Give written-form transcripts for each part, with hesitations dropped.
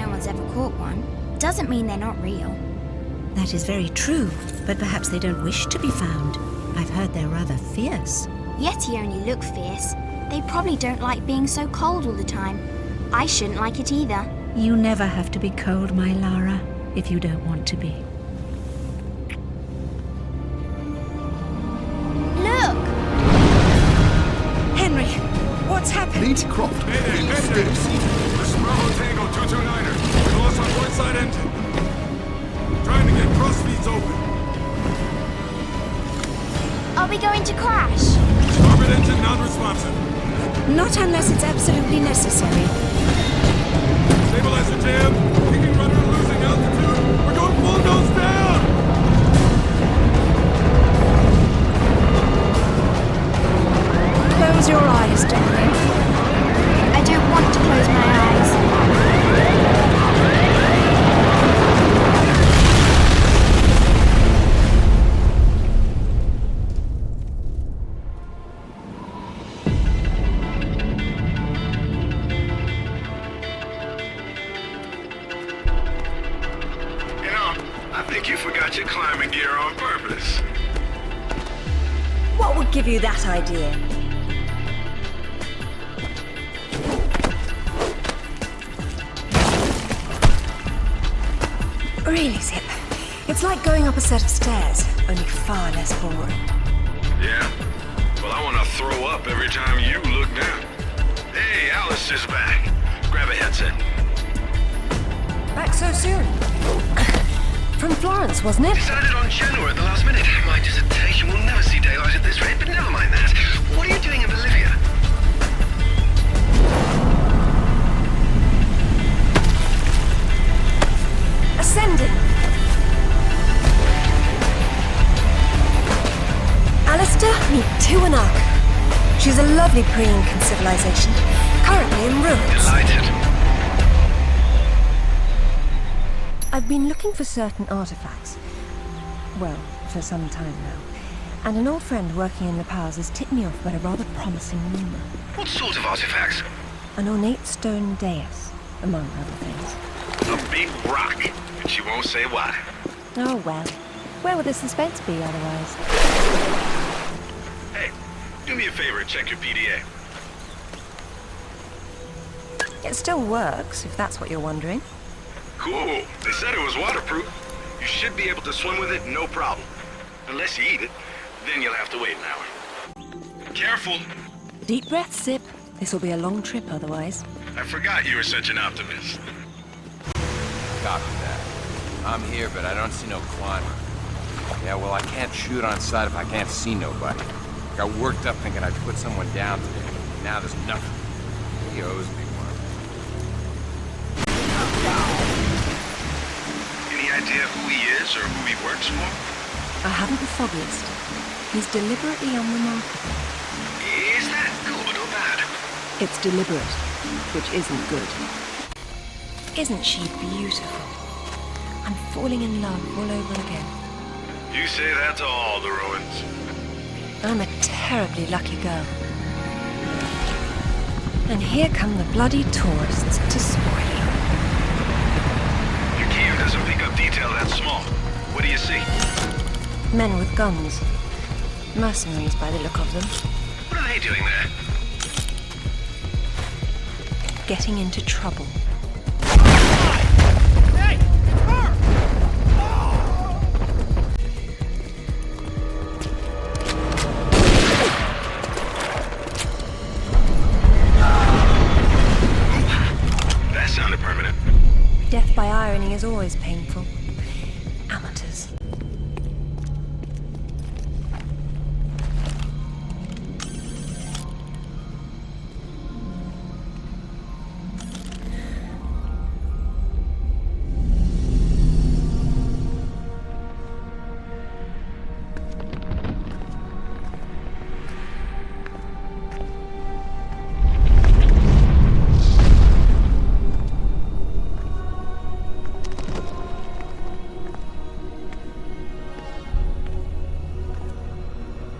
no one's ever caught one doesn't mean they're not real. That is very true, but perhaps they don't wish to be found. I've heard they're rather fierce. Yeti only look fierce. They probably don't like being so cold all the time. I shouldn't like it either. You never have to be cold, my Lara, if you don't want to be. Look! Henry, what's happened? Lady Croft, Mayday! stay. This is Bravo Tango 229er. We lost our port side engine. Trying to get cross feeds open. Are we going to crash? Starboard engine non-responsive. Not unless it's absolutely necessary. Stabilizer jam. Kicking rudder and losing altitude. We're going full nose down! Close your eyes, darling. I don't want to close my eyes. I think you forgot your climbing gear on purpose. What would give you that idea? Really, Zip. It's like going up a set of stairs, only far less boring. Yeah? Well, I want to throw up every time you look down. Hey, Alice is back. Grab a headset. Back so soon? From Florence, wasn't it? Decided on Genoa at the last minute. My dissertation will never see daylight at this rate, but never mind that. What are you doing in Bolivia? Ascending. Alistair, meet Tuanak. She's a lovely pre-Incan civilization, currently in ruins. Delighted. I've been looking for certain artifacts. Well, for some time now. And an old friend working in Nepal has tipped me off about a rather promising rumor. What sort of artifacts? An ornate stone dais, among other things. A big rock, and she won't say why. Oh well. Where would the suspense be otherwise? Hey, do me a favor and check your PDA. It still works, if that's what you're wondering. Cool. They said it was waterproof. You should be able to swim with it, no problem. Unless you eat it, then you'll have to wait an hour. Careful. Deep breath, Zip. This will be a long trip otherwise. I forgot you were such an optimist. Copy that. I'm here, but I don't see no climber. Yeah, well, I can't shoot on sight if I can't see nobody. Got worked up thinking I'd put someone down today. Now there's nothing. He owes me one. Any idea who he is or who he works for? I haven't the foggiest. He's deliberately unremarkable. Is that good or bad? It's deliberate, which isn't good. Isn't she beautiful? I'm falling in love all over again. You say that to all the ruins. I'm a terribly lucky girl. And here come the bloody tourists to spoil you. Your cam doesn't pick up detail that small. What do you see? Men with guns. Mercenaries by the look of them. What are they doing there? Getting into trouble. Hey! Her! That sounded permanent. Death by irony is always painful. Amateurs.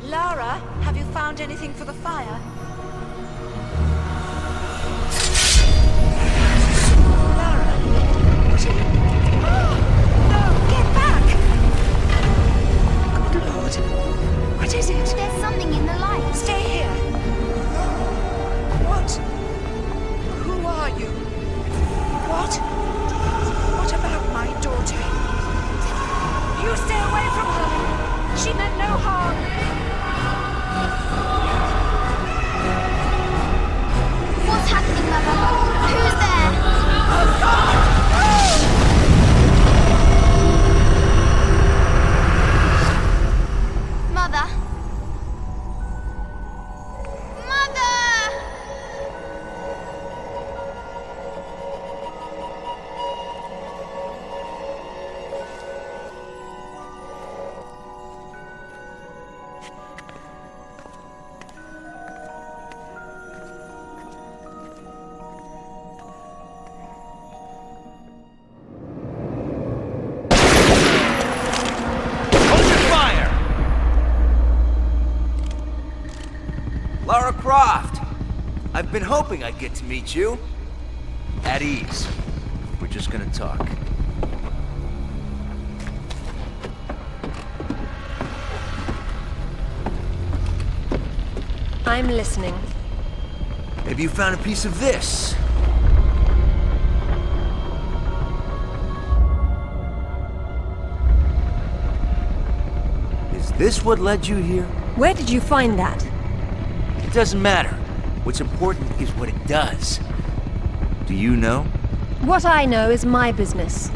Lara, have you found anything for the fire? Lara? Been hoping I'd get to meet you. At ease. We're just gonna talk. I'm listening. Have you found a piece of this? Is this what led you here? Where did you find that? It doesn't matter. What's important is what it does. Do you know? What I know is my business.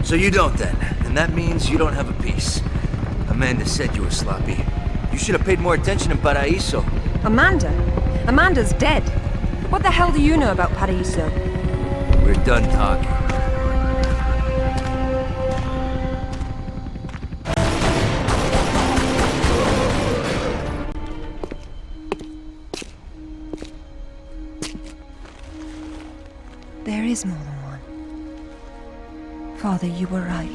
So you don't then, and that means you don't have a piece. Amanda said you were sloppy. You should have paid more attention in Paraíso. Amanda? Amanda's dead. What the hell do you know about Paraíso? We're done talking. There is more than one. Father, you were right.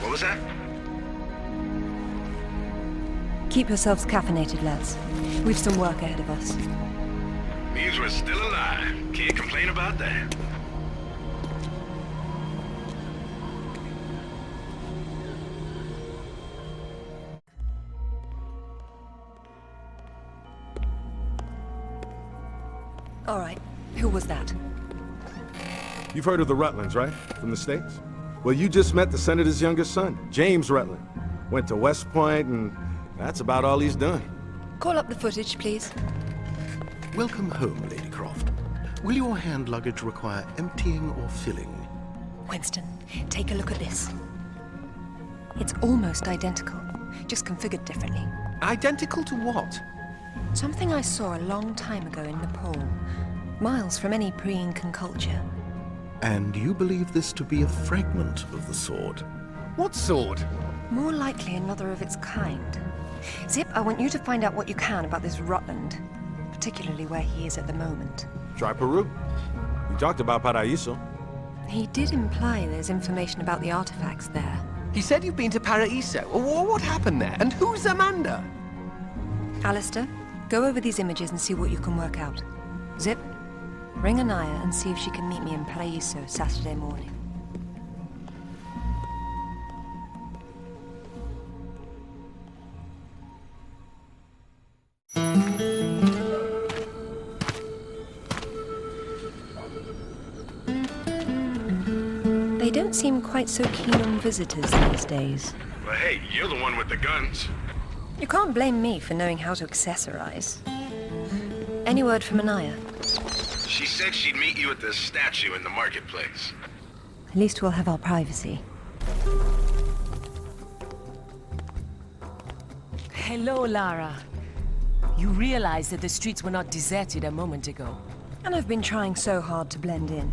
What was that? Keep yourselves caffeinated, lads. We've some work ahead of us. Means we're still alive. Can't complain about that. All right, who was that? You've heard of the Rutlands, right? From the States? Well, you just met the senator's youngest son, James Rutland. Went to West Point, and that's about all he's done. Call up the footage, please. Welcome home, Lady Croft. Will your hand luggage require emptying or filling? Winston, take a look at this. It's almost identical, just configured differently. Identical to what? Something I saw a long time ago in Nepal, miles from any pre-Incan culture. And you believe this to be a fragment of the sword? What sword? More likely another of its kind. Zip, I want you to find out what you can about this Rutland, particularly where he is at the moment. Try Peru. We talked about Paraíso. He did imply there's information about the artifacts there. He said you've been to Paraíso. What happened there? And who's Amanda? Alistair, go over these images and see what you can work out. Zip, ring Anaya and see if she can meet me in Paraíso Saturday morning. They don't seem quite so keen on visitors these days. Well, hey, you're the one with the guns. You can't blame me for knowing how to accessorize. Any word from Anaya? She said she'd meet you at the statue in the marketplace. At least we'll have our privacy. Hello, Lara. You realize that the streets were not deserted a moment ago. And I've been trying so hard to blend in.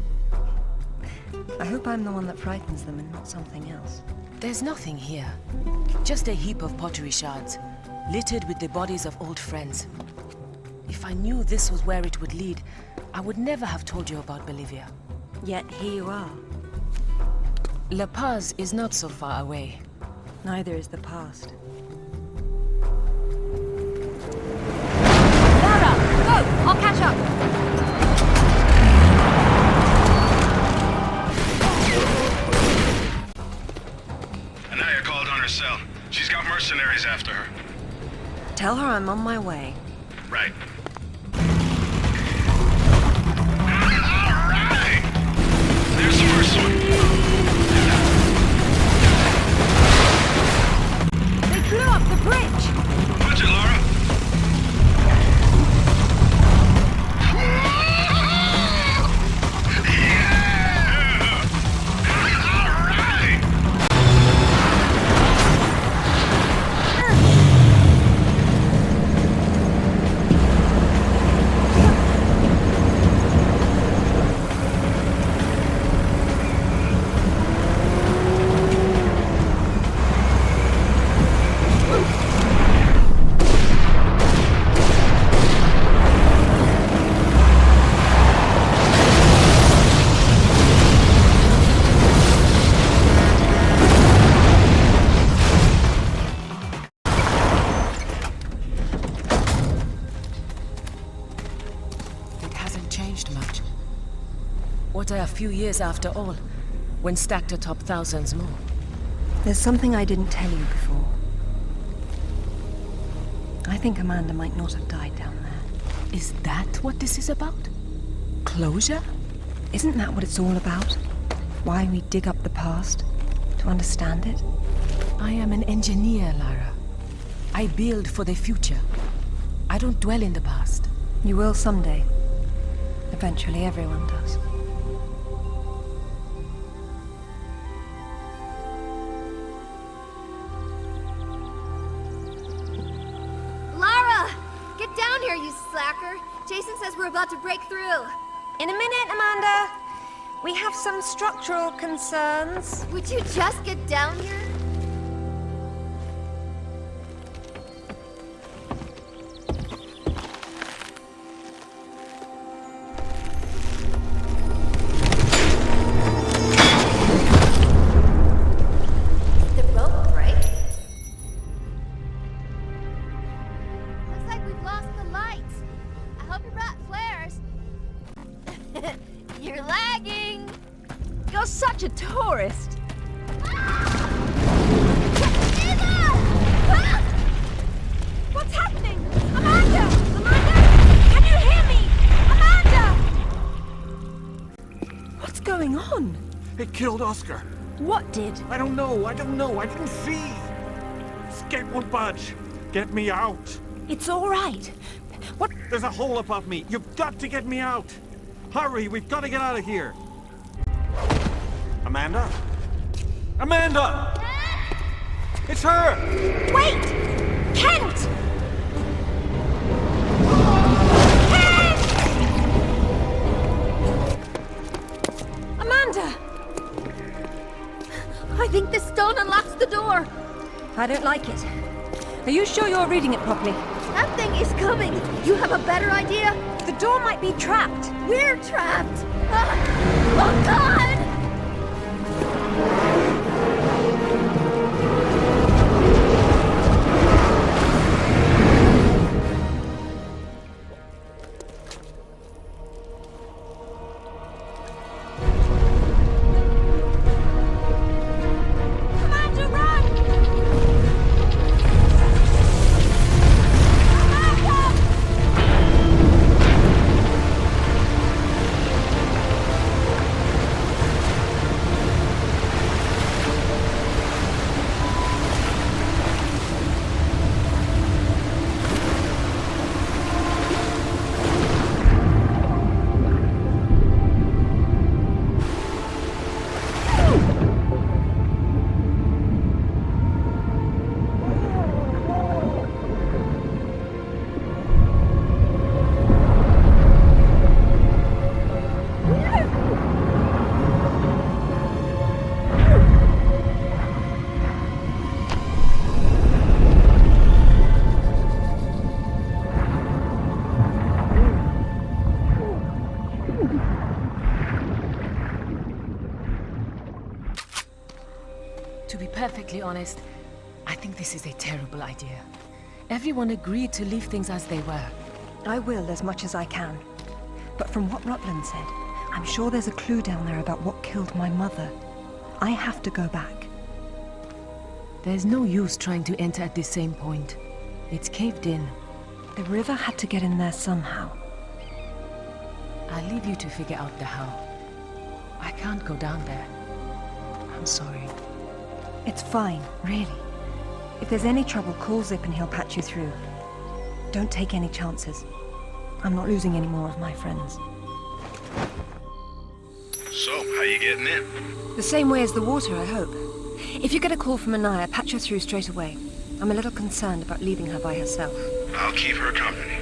I hope I'm the one that frightens them and not something else. There's nothing here. Just a heap of pottery shards, littered with the bodies of old friends. If I knew this was where it would lead, I would never have told you about Bolivia. Yet here you are. La Paz is not so far away. Neither is the past. Lara, go! I'll catch up. Anaya called on her cell. She's got mercenaries after her. Tell her I'm on my way. Right. All right! There's the first one. They blew up the bridge! Watch it, Laura. What are a few years after all, when stacked atop thousands more? There's something I didn't tell you before. I think Amanda might not have died down there. Is that what this is about? Closure? Isn't that what it's all about? Why we dig up the past? To understand it? I am an engineer, Lara. I build for the future. I don't dwell in the past. You will someday. Eventually, everyone does. Lara! Get down here, you slacker! Jason says we're about to break through. In a minute, Amanda. We have some structural concerns. Would you just get down here? Did the rope break? Looks like we've lost the light. I hope you brought flares. You're lagging! You're such a tourist. What's happening? Amanda! Amanda! Can you hear me? Amanda! What's going on? It killed Oscar. What did? I don't know. I didn't see. Escape won't budge. Get me out. It's all right. What? There's a hole above me. You've got to get me out. Hurry, we've got to get out of here. Amanda? Amanda! It's her! Wait! Kent! Kent! Amanda! I think this stone unlocks the door. I don't like it. Are you sure you're reading it properly? That thing is coming. You have a better idea? The door might be trapped. We're trapped. Oh, God! Amanda, run! To be perfectly honest, I think this is a terrible idea. Everyone agreed to leave things as they were. I will as much as I can. But from what Rutland said, I'm sure there's a clue down there about what killed my mother. I have to go back. There's no use trying to enter at the same point. It's caved in. The river had to get in there somehow. I'll leave you to figure out the how. I can't go down there. I'm sorry. It's fine, really. If there's any trouble, call Zip and he'll patch you through. Don't take any chances. I'm not losing any more of my friends. So, how you getting in? The same way as the water, I hope. If you get a call from Anaya, patch her through straight away. I'm a little concerned about leaving her by herself. I'll keep her company.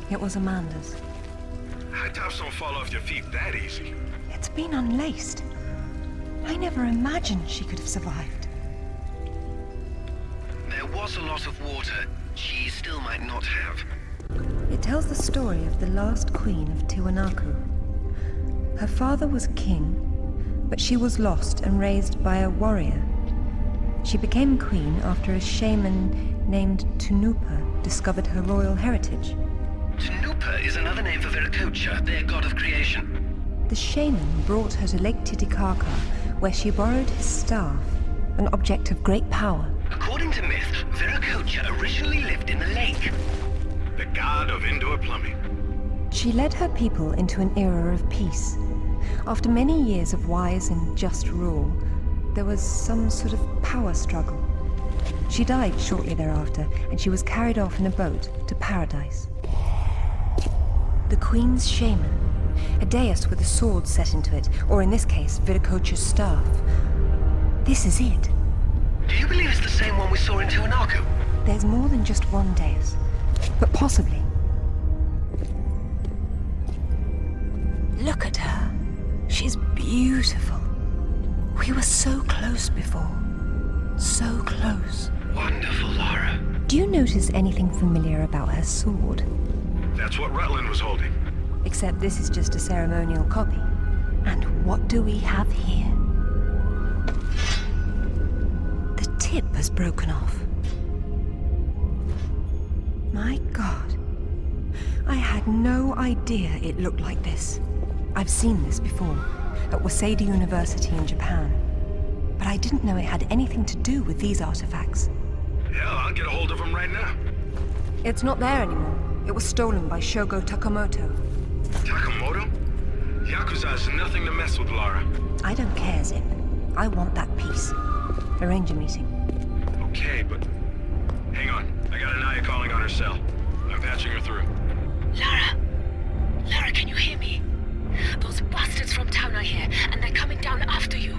It was Amanda's. High tops don't fall off your feet that easy. It's been unlaced. I never imagined she could have survived. There was a lot of water. She still might not have. It tells the story of the last queen of Tiwanaku. Her father was king, but she was lost and raised by a warrior. She became queen after a shaman named Tunupa discovered her royal heritage. Tunupa is another name for Viracocha, their god of creation. The shaman brought her to Lake Titicaca, where she borrowed his staff, an object of great power. According to myth, Viracocha originally lived in the lake. The god of indoor plumbing. She led her people into an era of peace. After many years of wise and just rule, there was some sort of power struggle. She died shortly thereafter, and she was carried off in a boat to paradise. The queen's shaman, a dais with a sword set into it, or in this case, Viracocha's staff. This is it. Do you believe it's the same one we saw in Tiwanaku? There's more than just one dais, but possibly. Look at her. She's beautiful. We were so close before. So close. Wonderful, Lara. Do you notice anything familiar about her sword? That's what Rutland was holding. Except this is just a ceremonial copy. And what do we have here? The tip has broken off. My God. I had no idea it looked like this. I've seen this before, at Waseda University in Japan. But I didn't know it had anything to do with these artifacts. Yeah, I'll get a hold of him right now. It's not there anymore. It was stolen by Shogo Takamoto. Takamoto? Yakuza's nothing to mess with, Lara. I don't care, Zip. I want that piece. Arrange a meeting. Okay, but... Hang on. I got Anaya calling on her cell. I'm patching her through. Lara! Lara, can you hear me? Those bastards from town are here, and they're coming down after you.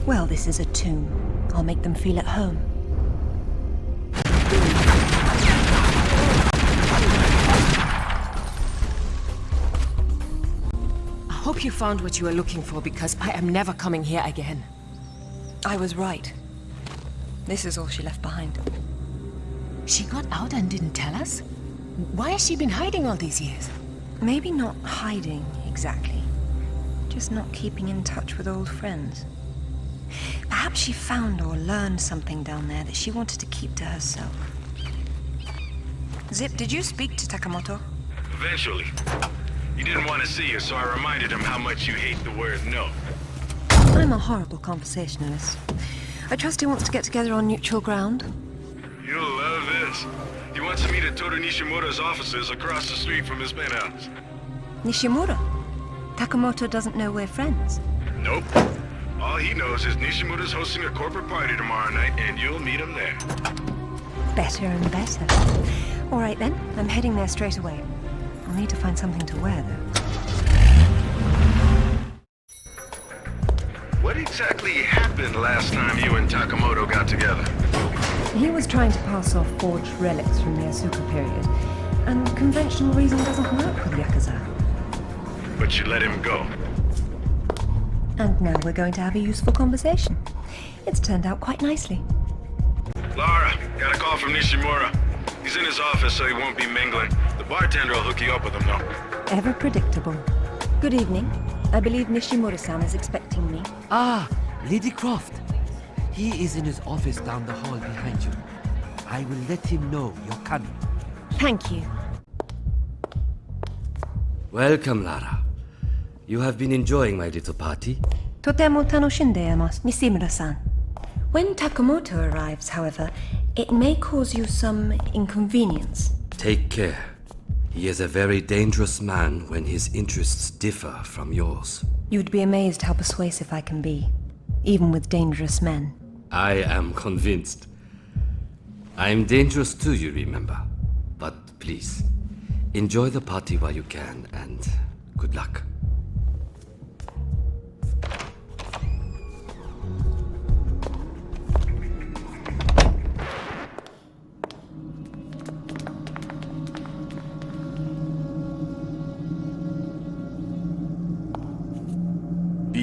Well, this is a tomb. I'll make them feel at home. I hope you found what you were looking for, because I am never coming here again. I was right. This is all she left behind. She got out and didn't tell us? Why has she been hiding all these years? Maybe not hiding, exactly. Just not keeping in touch with old friends. Perhaps she found or learned something down there that she wanted to keep to herself. Zip, did you speak to Takamoto? Eventually. He didn't want to see you, so I reminded him how much you hate the word no. I'm a horrible conversationalist. I trust he wants to get together on neutral ground. You'll love this. He wants to meet at Toru Nishimura's offices across the street from his penthouse. Nishimura? Takamoto doesn't know we're friends. Nope. All he knows is Nishimura's hosting a corporate party tomorrow night, and you'll meet him there. Better and better. All right then, I'm heading there straight away. I'll need to find something to wear, though. What exactly happened last time you and Takamoto got together? He was trying to pass off forged relics from the Asuka period, and conventional reason doesn't work with Yakuza. But you let him go. And now we're going to have a useful conversation. It's turned out quite nicely. Lara, got a call from Nishimura. He's in his office, so he won't be mingling. The bartender will hook you up with him, though. Ever predictable. Good evening. I believe Nishimura-san is expecting me. Ah, Lady Croft. He is in his office down the hall behind you. I will let him know you're coming. Thank you. Welcome, Lara. You have been enjoying my little party? Totemo tanoshindeimasu, Nishimura-san. When Takamoto arrives, however, it may cause you some inconvenience. Take care. He is a very dangerous man when his interests differ from yours. You'd be amazed how persuasive I can be, even with dangerous men. I am convinced. I am dangerous too, you remember. But please, enjoy the party while you can, and good luck.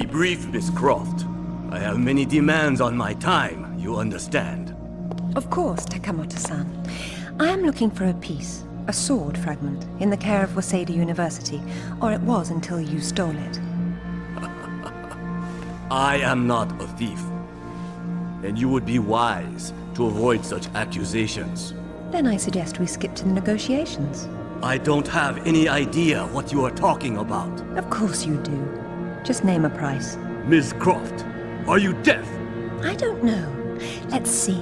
be brief, Miss Croft. I have many demands on my time, you understand. Of course, Takamoto-san. I am looking for a piece, a sword fragment, in the care of Waseda University, or it was until you stole it. I am not a thief. And you would be wise to avoid such accusations. Then I suggest we skip to the negotiations. I don't have any idea what you are talking about. Of course you do. Just name a price. Miss Croft, are you deaf? I don't know. Let's see.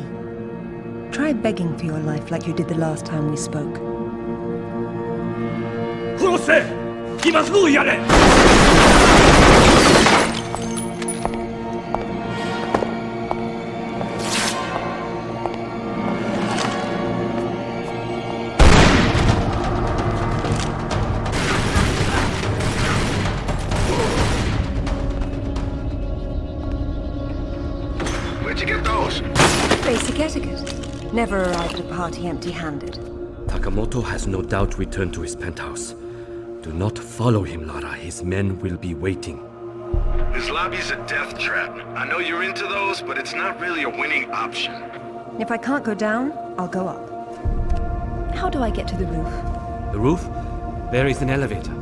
Try begging for your life like you did the last time we spoke. Where'd you get those? Basic etiquette. Never arrive at a party empty-handed. Takamoto has no doubt returned to his penthouse. Do not follow him, Lara. His men will be waiting. His lobby's a death trap. I know you're into those, but it's not really a winning option. If I can't go down, I'll go up. How do I get to the roof? The roof? There is an elevator.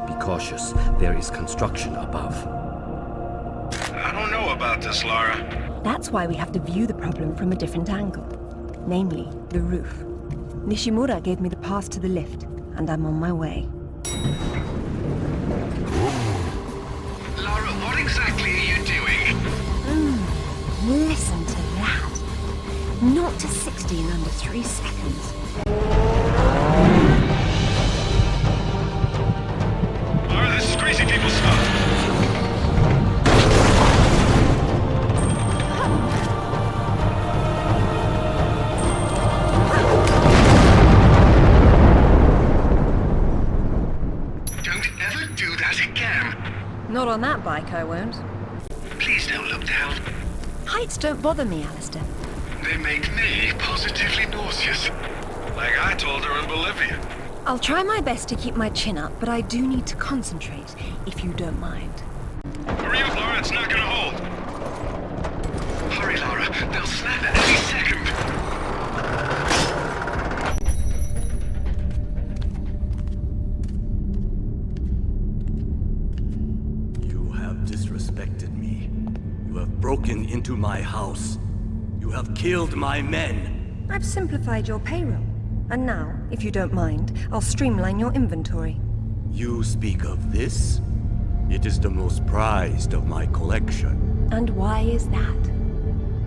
Be cautious. There is construction above. I don't know about this, Lara. That's why we have to view the problem from a different angle. Namely, the roof. Nishimura gave me the pass to the lift, and I'm on my way. Lara, what exactly are you doing? Listen to that. Not to 60 in under 3 seconds. Lara, this is crazy people stuff. Not on that bike, I won't. Please don't look down. Heights don't bother me, Alistair. They make me positively nauseous. Like I told her in Bolivia. I'll try my best to keep my chin up, but I do need to concentrate, if you don't mind. Hurry up, Lara, it's not gonna hold. Hurry, Lara. They'll snap at any second. Disrespected me. You have broken into my house. You have killed my men. I've simplified your payroll. And now, if you don't mind, I'll streamline your inventory. You speak of this? It is the most prized of my collection. And why is that?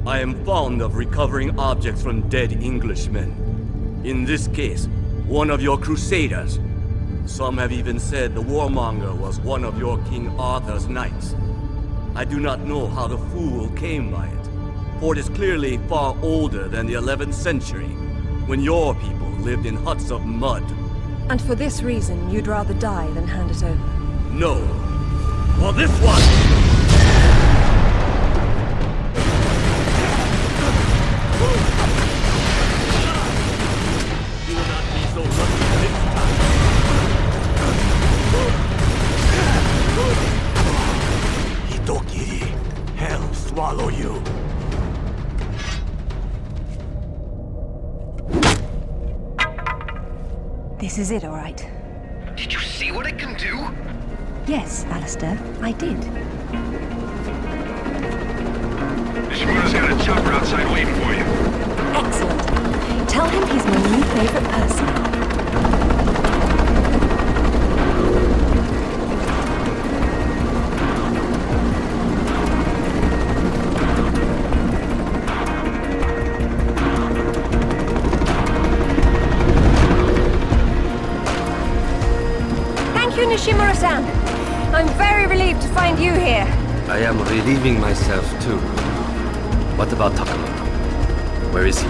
I am fond of recovering objects from dead Englishmen. In this case, one of your crusaders. Some have even said the warmonger was one of your King Arthur's knights. I do not know how the fool came by it, for it is clearly far older than the 11th century, when your people lived in huts of mud. And for this reason, you'd rather die than hand it over? No. For this one! You will not be so lucky this time. Hitokiri, hell swallow you. This is it, all right. Did you see what it can do? Yes, Alistair, I did. Nishimura's got a chopper outside waiting for you. Excellent. Tell him he's my new favorite person. Nishimura-san, I'm very relieved to find you here. I am relieving myself too. What about Takamoto? Where is he?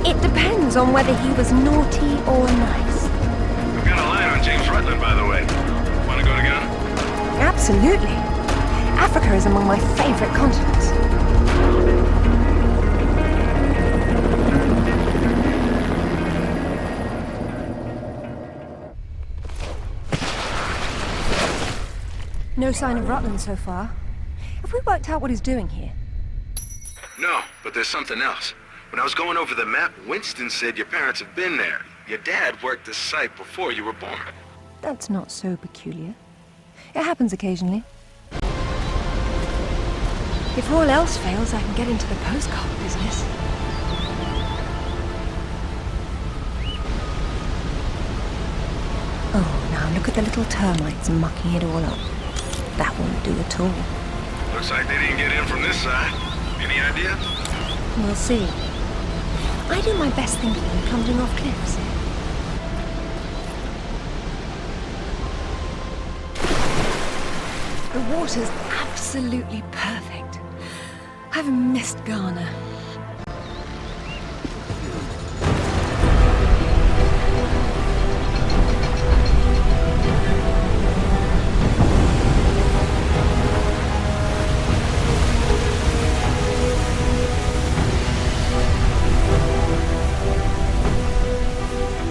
It depends on whether he was naughty or nice. We've got a line on James Rutland, by the way. Want to go together? Absolutely. Africa is among my favorite continents. No sign of Rutland so far. Have we worked out what he's doing here? No, but there's something else. When I was going over the map, Winston said your parents have been there. Your dad worked this site before you were born. That's not so peculiar. It happens occasionally. If all else fails, I can get into the postcard business. Oh, now look at the little termites mucking it all up. That won't do at all. Looks like they didn't get in from this side. Any idea? We'll see. I do my best thinking when plunging off cliffs. The water's absolutely perfect. I've missed Ghana.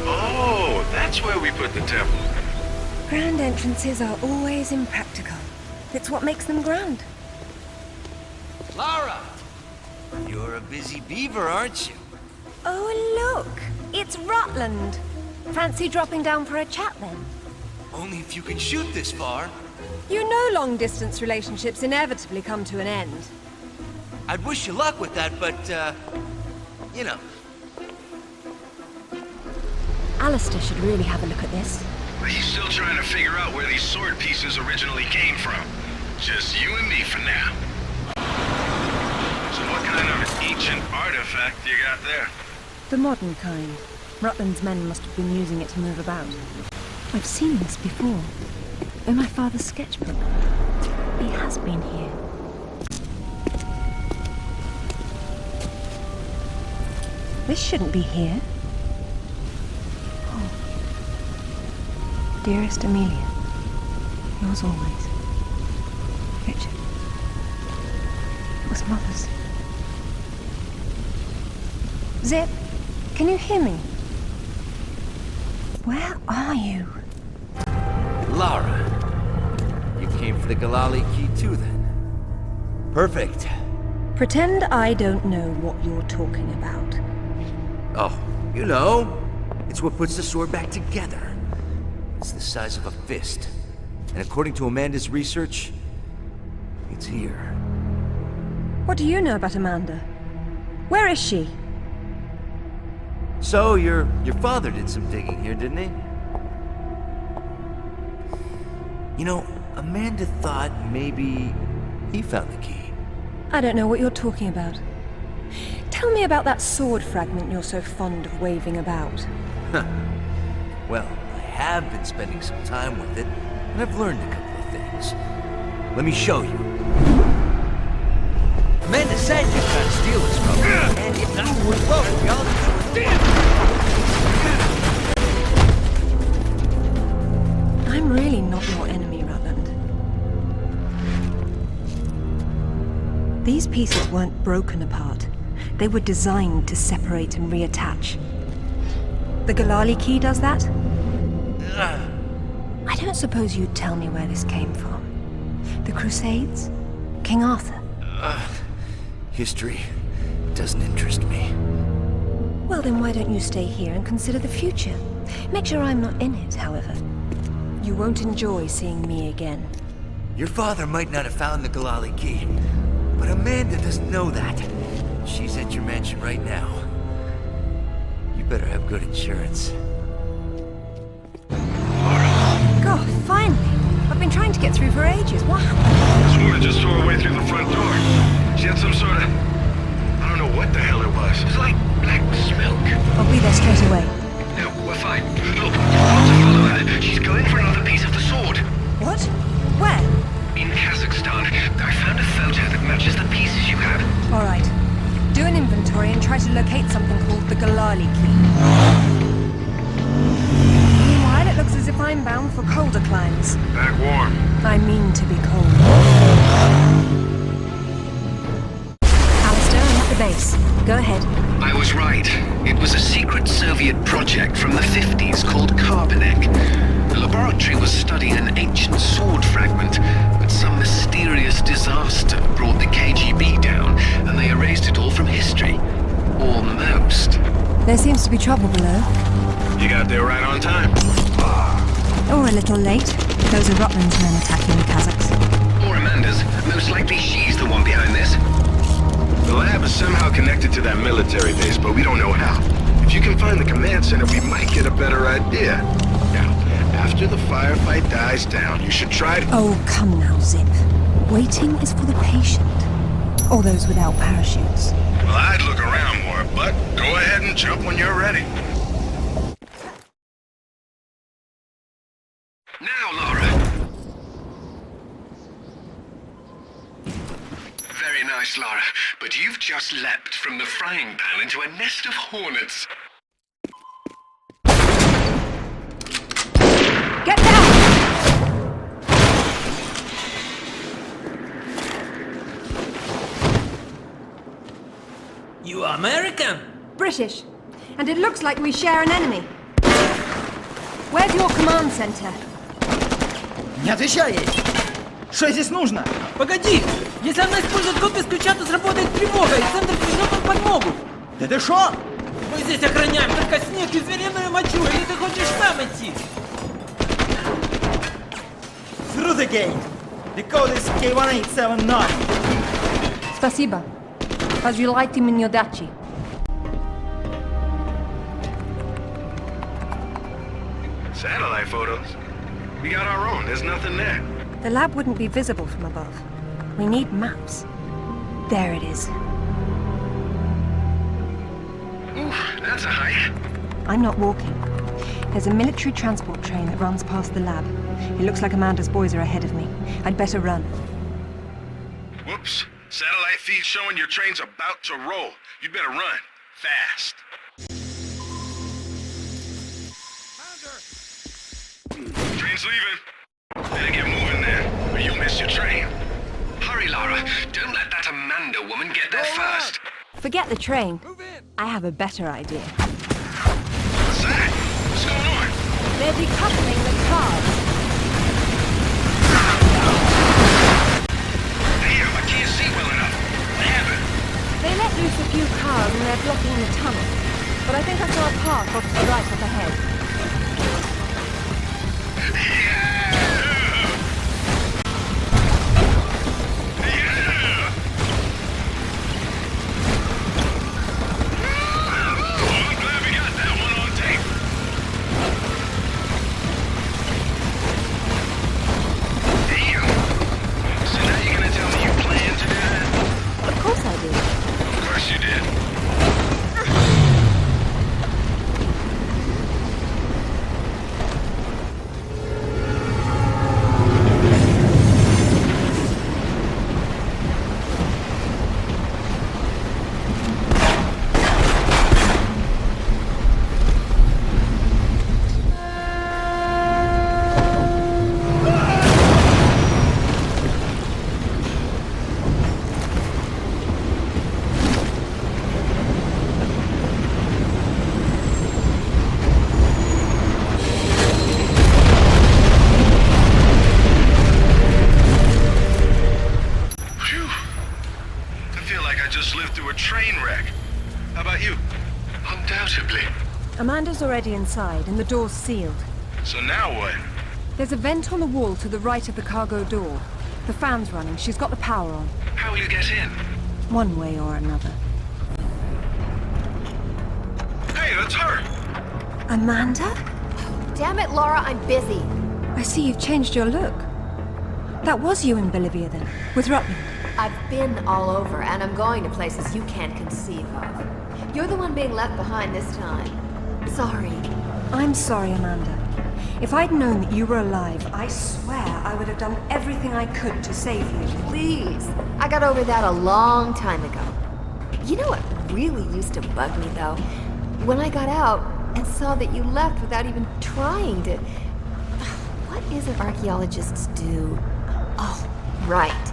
Oh, that's where we put the temple. Grand entrances are always impractical. It's what makes them grand. Lara! You're a busy beaver, aren't you? Oh, look! It's Rutland! Fancy dropping down for a chat, then? Only if you can shoot this far. You know long-distance relationships inevitably come to an end. I'd wish you luck with that, but, you know. Alistair should really have a look at this. He's still trying to figure out where these sword pieces originally came from. Just you and me for now. So what kind of ancient artifact you got there? The modern kind. Rutland's men must have been using it to move about. I've seen this before. In my father's sketchbook. He has been here. This shouldn't be here. Oh. Dearest Amelia, yours always. Richard. It was Mother's. Zip, can you hear me? Where are you? Lara. You came for the Galali key too, then? Perfect. Pretend I don't know what you're talking about. Oh, you know. It's what puts the sword back together. It's the size of a fist. And according to Amanda's research, it's here. What do you know about Amanda? Where is she? So, your father did some digging here, didn't he? You know, Amanda thought maybe he found the key. I don't know what you're talking about. Tell me about that sword fragment you're so fond of waving about. Well, I have been spending some time with it, and I've learned a couple of things. Let me show you. Amanda said you tried to steal this from her, and if you would vote, we all I'm really not your enemy, Rutland. These pieces weren't broken apart. They were designed to separate and reattach. The Galali key does that? I don't suppose you'd tell me where this came from. The Crusades? King Arthur? History doesn't interest me. Well, then why don't you stay here and consider the future? Make sure I'm not in it, however. You won't enjoy seeing me again. Your father might not have found the Galali key, but Amanda doesn't know that. She's at your mansion right now. You better have good insurance. God, finally! I've been trying to get through for ages. What happened? This woman just tore her way through the front door. She had some sort of... I don't know what the hell it was. It was like black smoke. I'll be there straight away. No, we're fine. Look, you've got to follow her. She's going for another piece of the sword. What? Where? In Kazakhstan. I found a photo that matches the pieces you have. All right. Do an inventory and try to locate something called the Galali key. Meanwhile, it looks as if I'm bound for colder climes. Back warm. I mean to be cold. Alistair, I'm at the base. Go ahead. I was right. It was a secret Soviet project from the 50s called Carbonek. laboratory was studying an ancient sword fragment, but some mysterious disaster brought the KGB down, and they erased it all from history. Almost. There seems to be trouble below. You got there right on time. Or a little late. Those are Rutland's men attacking the Kazakhs. Or Amanda's. Most likely she's the one behind this. The lab is somehow connected to that military base, but we don't know how. If you can find the command center, we might get a better idea. Now, after the firefight dies down, you should try to... Oh, come now, Zip. Waiting is for the patient. Or those without parachutes. Well, I'd look around more, but go ahead and jump when you're ready. Now, Lara. Very nice, Lara, but you've just leapt from the frying pan into a nest of hornets. Get down! You are American? British. And it looks like we share an enemy. Where's your command center? Не отвечай ей! Что здесь нужно? Погоди! Если она использует код без ключа, то сработает тревога, и центр пришлет нам подмогу! Да ты шо? Мы здесь охраняем только снег и звериную мочу, или ты хочешь сам идти? Through the gate! The code is K1879. Спасибо. Разжилайте мне дачи. Satellite photos? We got our own, there's nothing there. The lab wouldn't be visible from above. We need maps. There it is. Ooh, that's a hike. I'm not walking. There's a military transport train that runs past the lab. It looks like Amanda's boys are ahead of me. I'd better run. Whoops. Satellite feed showing your train's about to roll. You'd better run. Fast. Train's leaving. Better get moving then, or you'll miss your train. Hurry, Lara. Don't let that Amanda woman get there first. Forget the train. I have a better idea. What's that? What's going on? They're decoupling the cars. Damn, I can't see well enough. What happened? They let loose a few cars and they're blocking the tunnel. But I think I saw a path off to the right up ahead. Amanda's already inside, and the door's sealed. So now what? There's a vent on the wall to the right of the cargo door. The fan's running. She's got the power on. How will you get in? One way or another. Hey, that's her! Amanda? Damn it, Laura, I'm busy. I see you've changed your look. That was you in Bolivia, then, with Rutland. I've been all over, and I'm going to places you can't conceive of. You're the one being left behind this time. Sorry. I'm sorry, Amanda. If I'd known that you were alive, I swear I would have done everything I could to save you. Please. I got over that a long time ago. You know what really used to bug me, though? When I got out and saw that you left without even trying to... What is it archaeologists do? Oh, right.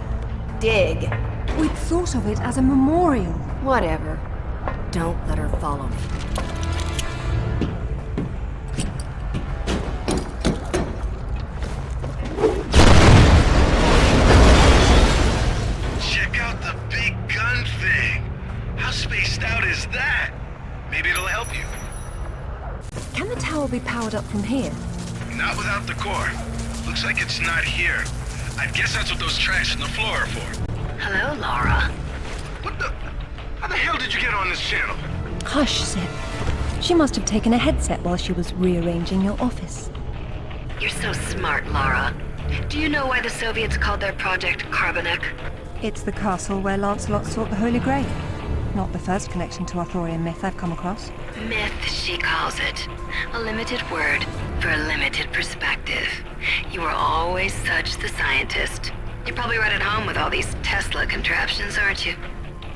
Dig. We'd thought of it as a memorial. Whatever. Don't let her follow me. power be powered up from here? Not without the core. Looks like it's not here. I guess that's what those tracks in the floor are for. Hello, Laura. What the... How the hell did you get on this channel? Hush, Zip. She must have taken a headset while she was rearranging your office. You're so smart, Laura. Do you know why the Soviets called their project Carbonek? It's the castle where Lancelot sought the Holy Grail. Not the first connection to Arthurian myth I've come across. Myth, she calls it. A limited word for a limited perspective. You were always such the scientist. You're probably right at home with all these Tesla contraptions, aren't you?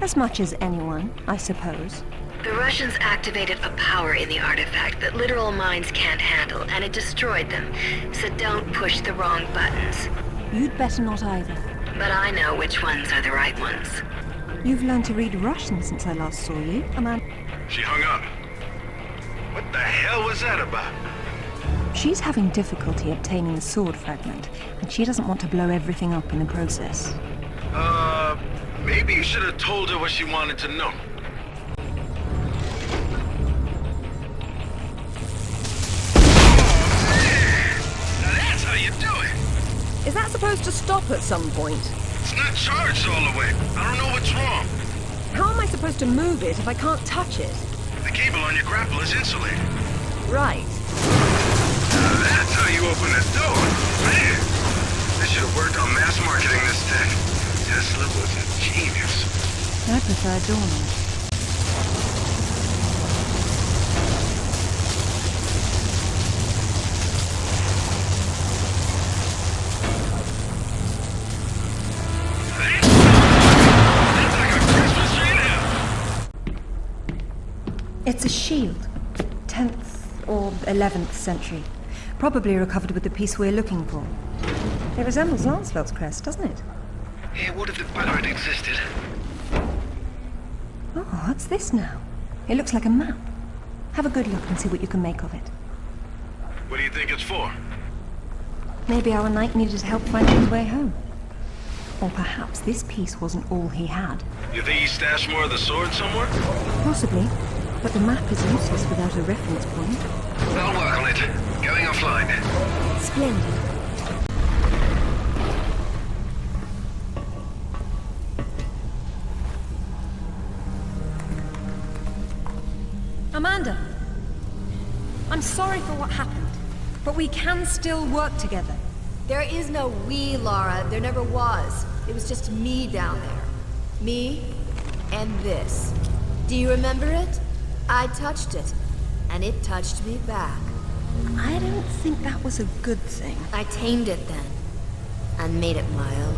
As much as anyone, I suppose. The Russians activated a power in the artifact that literal minds can't handle, and it destroyed them. So don't push the wrong buttons. You'd better not either. But I know which ones are the right ones. You've learned to read Russian since I last saw you, Amanda. She hung up. What the hell was that about? She's having difficulty obtaining the sword fragment, and she doesn't want to blow everything up in the process. Maybe you should have told her what she wanted to know. Is that supposed to stop at some point? It's not charged all the way. I don't know what's wrong. How am I supposed to move it if I can't touch it? The cable on your grapple is insulated. Right. Now that's how you open the door. Man, they should have worked on mass marketing this tech. Tesla was a genius. I prefer doorknobs. It's a shield. 10th or 11th century. Probably recovered with the piece we're looking for. It resembles Lancelot's crest, doesn't it? Yeah, what if the better had existed? Oh, what's this now? It looks like a map. Have a good look and see what you can make of it. What do you think it's for? Maybe our knight needed help finding his way home. Or perhaps this piece wasn't all he had. You think he stashed more of the sword somewhere? Possibly. But the map is useless without a reference point. I'll work on it. Going offline. Splendid. Amanda! I'm sorry for what happened, but we can still work together. There is no we, Lara. There never was. It was just me down there. Me and this. Do you remember it? I touched it, and it touched me back. I don't think that was a good thing. I tamed it then, and made it my own.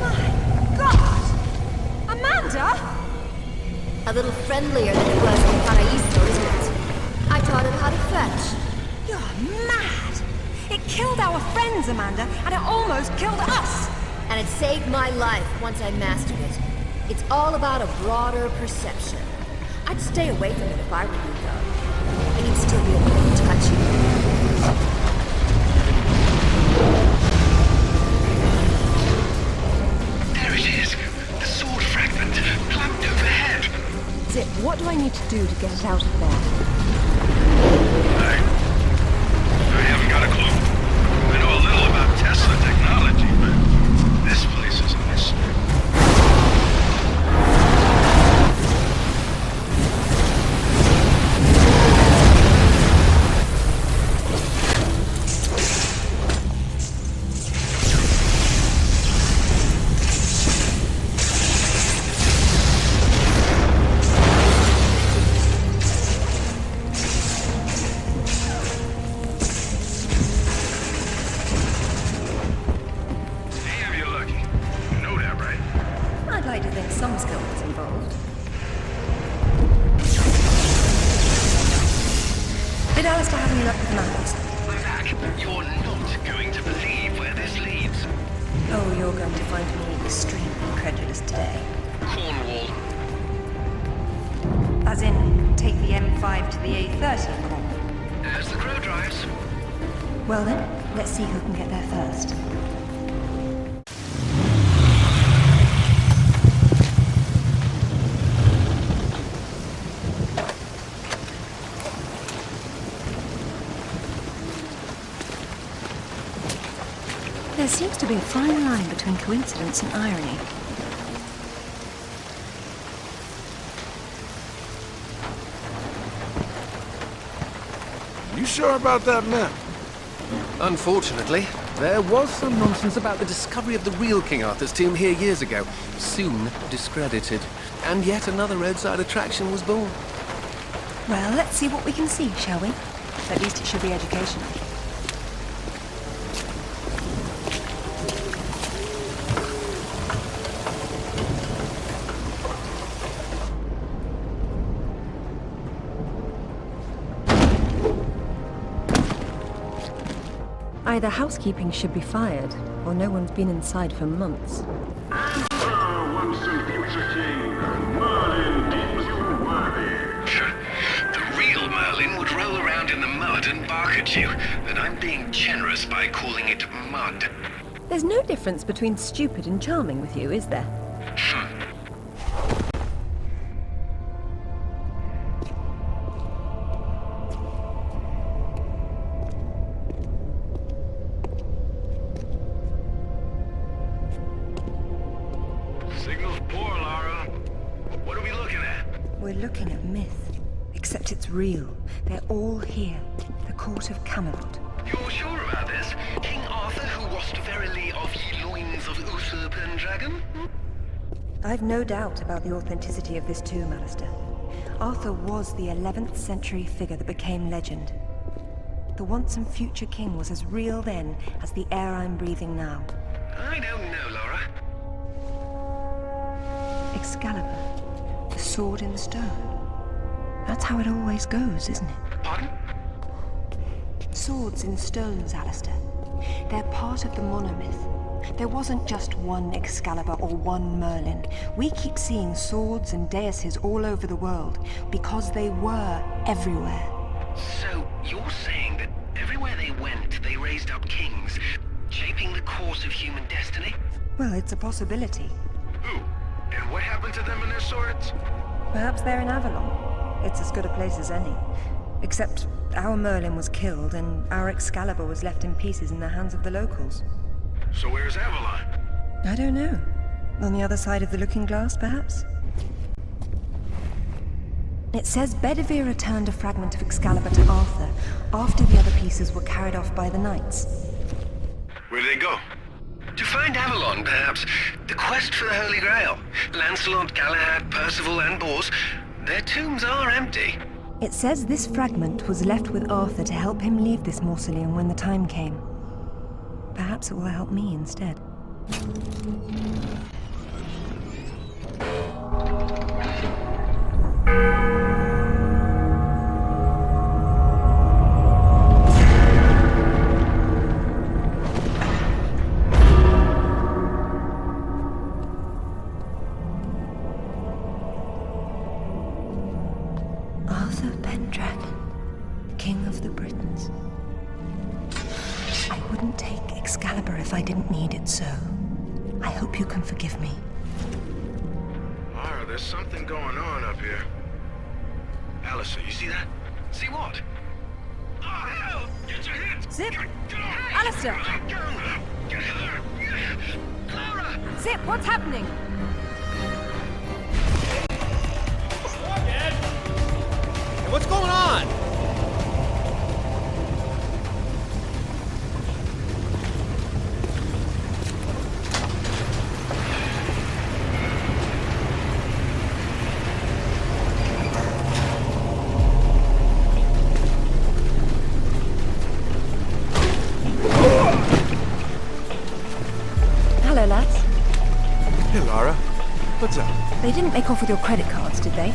My God! Amanda! A little friendlier than it was in Paraíso, isn't it? I taught it how to fetch. You're mad! It killed our friends, Amanda, and it almost killed us! And it saved my life once I mastered it. It's all about a broader perception. I'd stay away from it if I were you, though. I can still be a little touchy. There it is! The sword fragment, clamped overhead. Zip, what do I need to do to get it out of there? I haven't got a clue. I know a little about Tesla technology, but this place is a mystery. Well then, let's see who can get there first. seems to be a fine line between coincidence and irony. You sure about that map? Unfortunately, there was some nonsense about the discovery of the real King Arthur's tomb here years ago, soon discredited. And yet another roadside attraction was born. Well, let's see what we can see, shall we? At least it should be educational. Either housekeeping should be fired, or no one's been inside for months. The real Merlin would roll around in the mud and bark at you, and I'm being generous by calling it mud. There's no difference between stupid and charming with you, is there? Signal's poor, Lara. What are we looking at? We're looking at myth. Except it's real. They're all here. The court of Camelot. You're sure about this? King Arthur, who wast verily of ye loins of Uther Pendragon? I've no doubt about the authenticity of this tomb, Alistair. Arthur was the 11th century figure that became legend. The once and future king was as real then as the air I'm breathing now. I don't know, Laura. Excalibur, the sword in the stone. That's how it always goes, isn't it? Pardon? Swords in stones, Alistair. They're part of the monomyth. There wasn't just one Excalibur or one Merlin. We keep seeing swords and daises all over the world because they were everywhere. So, you're saying that everywhere they went, they raised up kings, shaping the course of human destiny? Well, it's a possibility. Who? And what happened to them and their swords? Perhaps they're in Avalon. It's as good a place as any. Except our Merlin was killed and our Excalibur was left in pieces in the hands of the locals. So where's Avalon? I don't know. On the other side of the looking glass, perhaps? It says Bedivere returned a fragment of Excalibur to Arthur after the other pieces were carried off by the knights. Where'd they go? To find Avalon, perhaps. The quest for the Holy Grail. Lancelot, Galahad, Percival, and Bors. Their tombs are empty. It says this fragment was left with Arthur to help him leave this mausoleum when the time came. Perhaps it will help me instead. Arthur Pendragon, King of the Britons. I wouldn't take Excalibur if I didn't need it so. I hope you can forgive me. Lara, there's something going on up here. Alistair, you see that? See what? Oh, hell! Get your hands! Zip! Alistair! Laura! Zip, what's happening? Hey, what's going on? Hello, lads. Hey, Lara. What's up? They didn't make off with your credit cards, did they?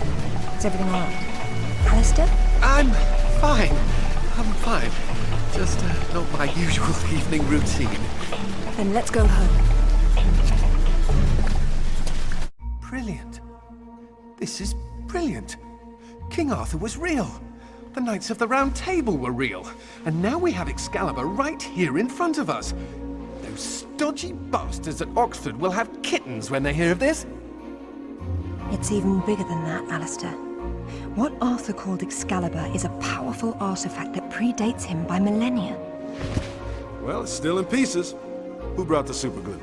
Is everything all right? Alistair? I'm fine. I'm fine. Just not my usual evening routine. Then let's go home. Brilliant. This is brilliant. King Arthur was real. The Knights of the Round Table were real. And now we have Excalibur right here in front of us. Those stodgy bastards at Oxford will have kittens when they hear of this. It's even bigger than that, Alistair. What Arthur called Excalibur is a powerful artifact that predates him by millennia. Well, it's still in pieces. Who brought the superglue?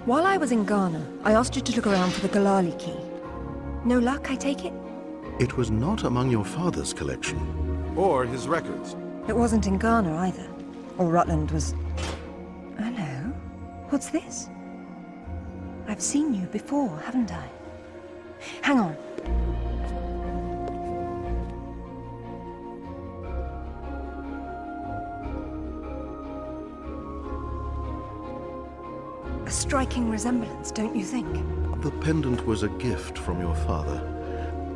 While I was in Ghana, I asked you to look around for the Galali key. No luck, I take it? It was not among your father's collection. Or his records. It wasn't in Ghana either. Or Rutland was... Hello? What's this? I've seen you before, haven't I? Hang on. A striking resemblance, don't you think? The pendant was a gift from your father.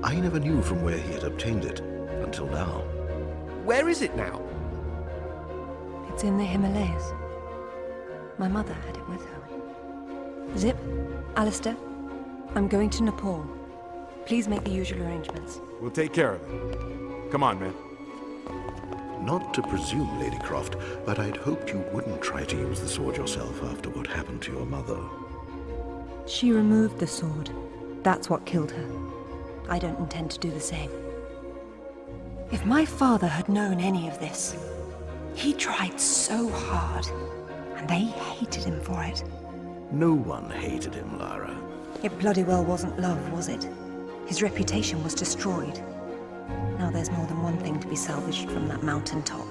I never knew from where he had obtained it, until now. Where is it now? It's in the Himalayas. My mother had it with her. Zip, Alistair, I'm going to Nepal. Please make the usual arrangements. We'll take care of it. Come on, man. Not to presume, Lady Croft, but I'd hoped you wouldn't try to use the sword yourself after what happened to your mother. She removed the sword. That's what killed her. I don't intend to do the same. If my father had known any of this, he tried so hard, and they hated him for it. No one hated him, Lara. It bloody well wasn't love, was it? His reputation was destroyed. Now there's more than one thing to be salvaged from that mountaintop.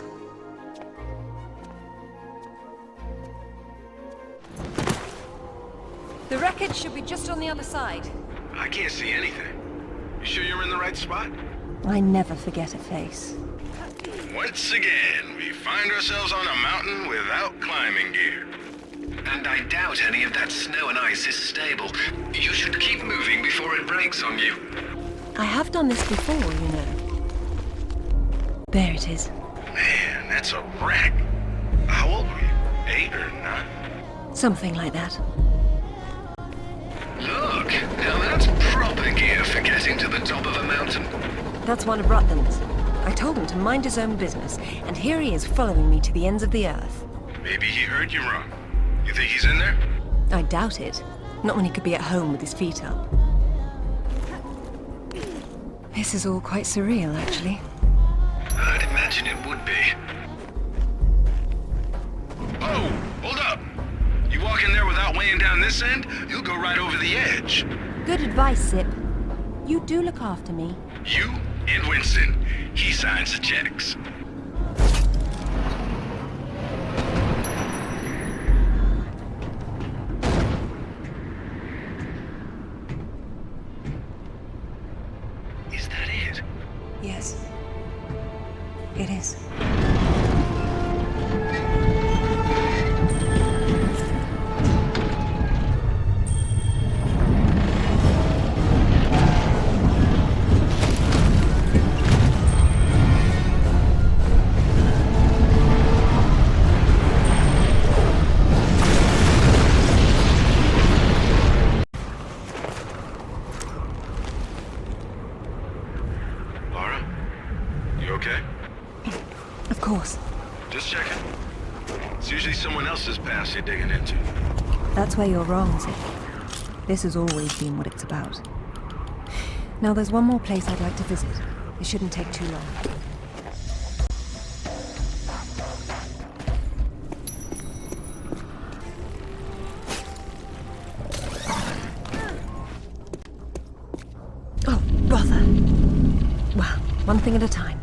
The wreckage should be just on the other side. I can't see anything. You sure you're in the right spot? I never forget a face. Once again, we find ourselves on a mountain without climbing gear. And I doubt any of that snow and ice is stable. You should keep moving before it breaks on you. I have done this before, you know. There it is. Man, that's a wreck. How old were you? 8 or 9? Something like that. Look, now that's proper gear for getting to the top of a mountain. That's one of Rutland's. I told him to mind his own business, and here he is following me to the ends of the earth. Maybe he heard you wrong. You think he's in there? I doubt it. Not when he could be at home with his feet up. This is all quite surreal, actually. I'd imagine it would be. Oh, hold up! You walk in there without weighing down this end, you'll go right over the edge. Good advice, Zip. You do look after me. You and Winston. He signs the checks. Is that it? Yes. It is. You're digging into. That's where you're wrong, Zip. This has always been what it's about. Now there's one more place I'd like to visit. It shouldn't take too long. Oh, bother. Well, one thing at a time.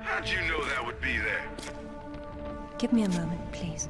How'd you know that would be there? Give me a moment, please.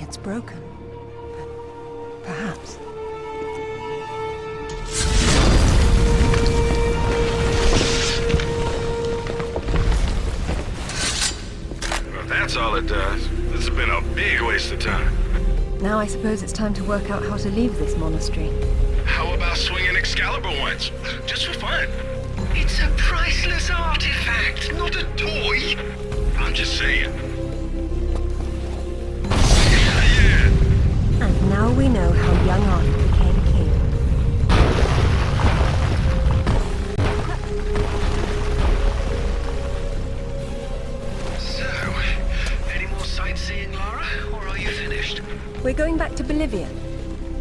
It's broken, but perhaps. but this has been a big waste of time. Now I suppose it's time to work out how to leave this monastery. How about swinging Excalibur once? Just for fun. It's a priceless artifact, not a toy. I'm just saying. And now we know how young Arthur became king. So, any more sightseeing, Lara, or are you finished? We're going back to Bolivia.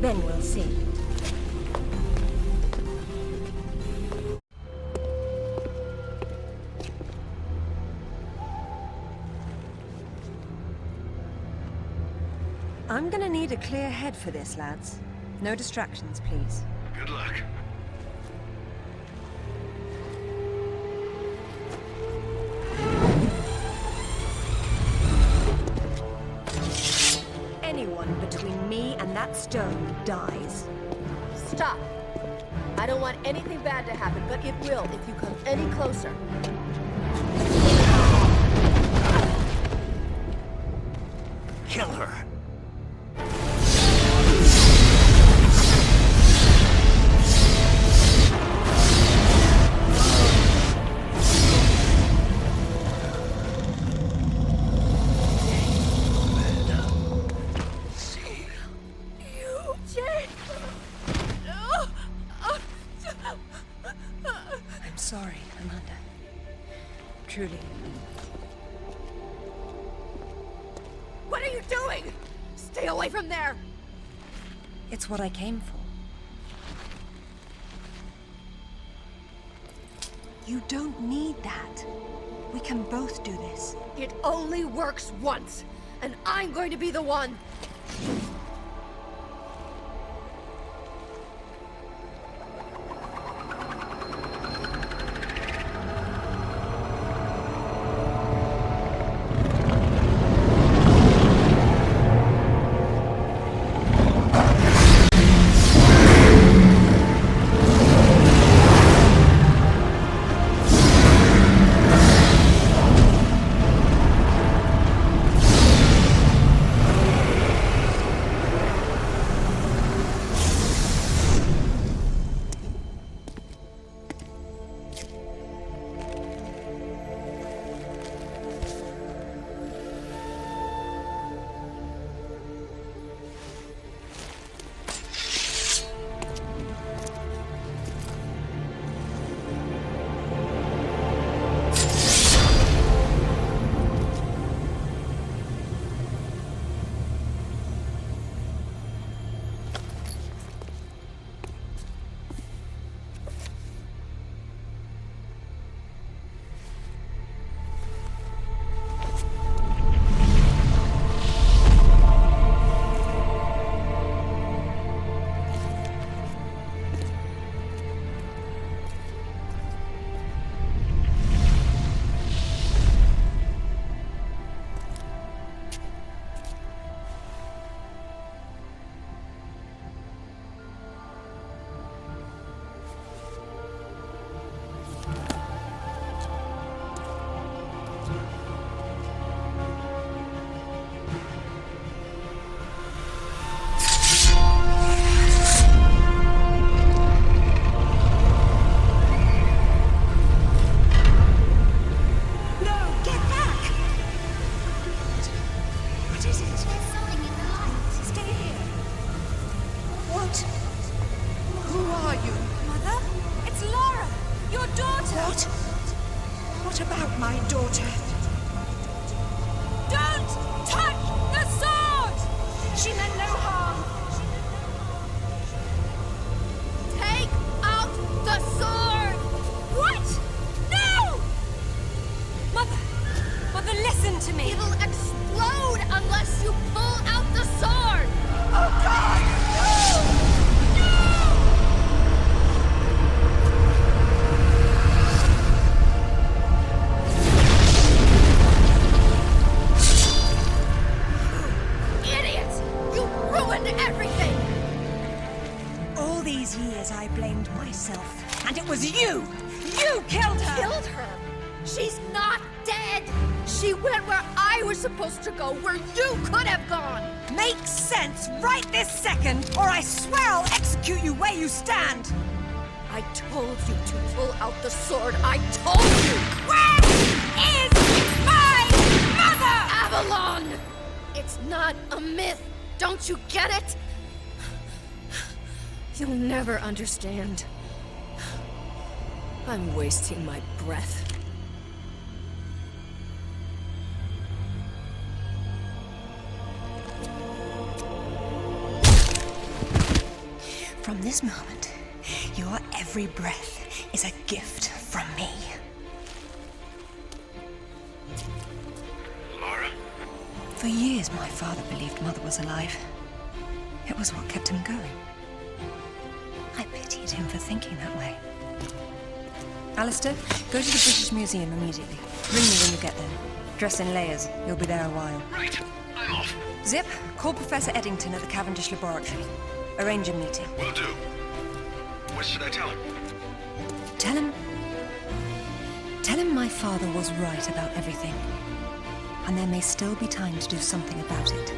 Then we'll see. I'm gonna need a clear head for this, lads. No distractions, please. Good luck. Anyone between me and that stone dies. Stop. I don't want anything bad to happen, but it will if you come any closer. Kill her. I'm sorry, Amanda. Truly. What are you doing? Stay away from there! It's what I came for. You don't need that. We can both do this. It only works once, and I'm going to be the one. What about my daughter? Don't touch the sword! She meant no harm. Take out the sword! What? No! Mother, listen to me. It'll explode unless you pull out the sword! Oh God! No! Years I blamed myself, and it was you! You killed her! Killed her? She's not dead! She went where I I was supposed to go where you could have gone. Make sense right this second, or I swear I'll execute you where you stand! I told you to pull out the sword. I told you! Where is my mother? Avalon! It's not a myth. Don't you get it? You'll never understand. I'm wasting my breath. From this moment, your every breath is a gift from me. Laura? For years, my father believed Mother was alive. It was what kept him going. I pitied him for thinking that way. Alistair, go to the British Museum immediately. Ring me when you get there. Dress in layers. You'll be there a while. Right. I'm off. Zip, call Professor Eddington at the Cavendish Laboratory. Arrange a meeting. Will do. What should I tell him? Tell him my father was right about everything. And there may still be time to do something about it.